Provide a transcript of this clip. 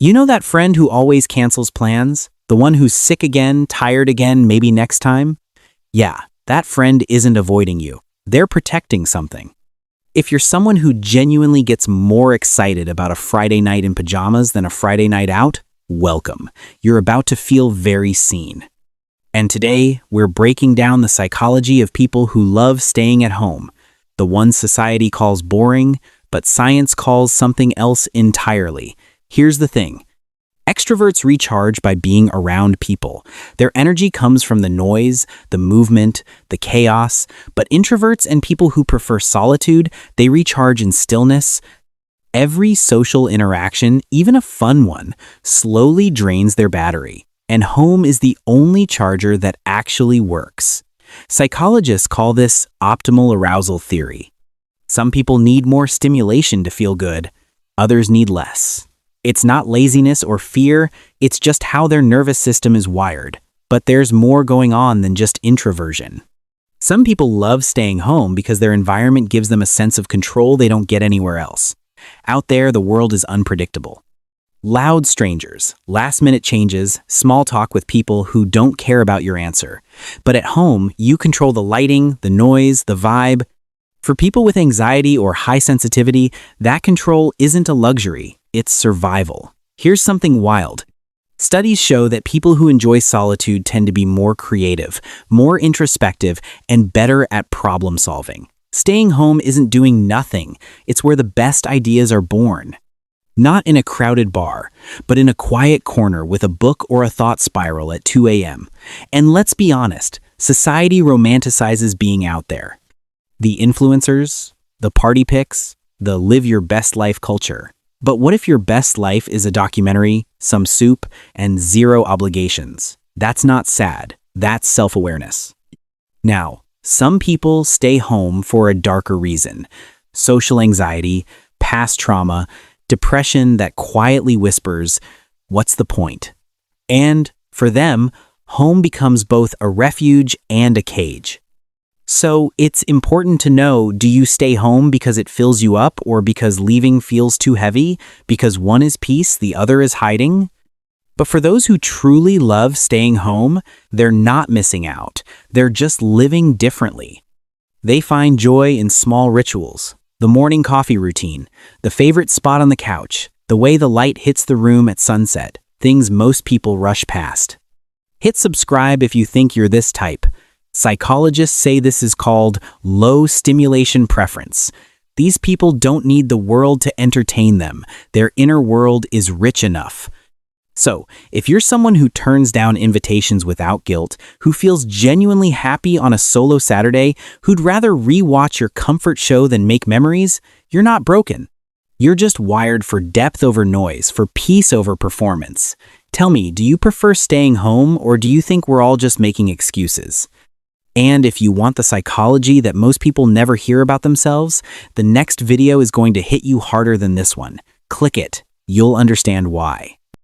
You know that friend who always cancels plans? The one who's sick again, tired again, maybe next time? Yeah, that friend isn't avoiding you. They're protecting something. If you're someone who genuinely gets more excited about a Friday night in pajamas than a Friday night out, welcome. You're about to feel very seen. And today, we're breaking down the psychology of people who love staying at home, the ones society calls boring, but science calls something else entirely. Here's the thing. Extroverts recharge by being around people. Their energy comes from the noise, the movement, the chaos, but introverts and people who prefer solitude, they recharge in stillness. Every social interaction, even a fun one, slowly drains their battery, and home is the only charger that actually works. Psychologists call this optimal arousal theory. Some people need more stimulation to feel good, others need less. It's not laziness or fear, it's just how their nervous system is wired. But there's more going on than just introversion. Some people love staying home because their environment gives them a sense of control they don't get anywhere else. Out there, the world is unpredictable. Loud strangers, last-minute changes, small talk with people who don't care about your answer. But at home, you control the lighting, the noise, the vibe. For people with anxiety or high sensitivity, that control isn't a luxury, it's survival. Here's something wild. Studies show that people who enjoy solitude tend to be more creative, more introspective, and better at problem solving. Staying home isn't doing nothing, it's where the best ideas are born. Not in a crowded bar, but in a quiet corner with a book or a thought spiral at 2 a.m. And let's be honest, society romanticizes being out there. The influencers, the party pics, the live your best life culture. But what if your best life is a documentary, some soup, and zero obligations? That's not sad, that's self-awareness. Now, some people stay home for a darker reason. Social anxiety, past trauma, depression that quietly whispers, "What's the point?" And for them, home becomes both a refuge and a cage. So it's important to know, do you stay home because it fills you up or because leaving feels too heavy? Because one is peace, the other is hiding? But for those who truly love staying home, they're not missing out. They're just living differently. They find joy in small rituals, the morning coffee routine, the favorite spot on the couch, the way the light hits the room at sunset, things most people rush past. Hit subscribe if you think you're this type. Psychologists say this is called low stimulation preference. These people don't need the world to entertain them. Their inner world is rich enough. So, if you're someone who turns down invitations without guilt, who feels genuinely happy on a solo Saturday, who'd rather re-watch your comfort show than make memories, you're not broken. You're just wired for depth over noise, for peace over performance. Tell me, do you prefer staying home or do you think we're all just making excuses? And if you want the psychology that most people never hear about themselves, the next video is going to hit you harder than this one. Click it. You'll understand why.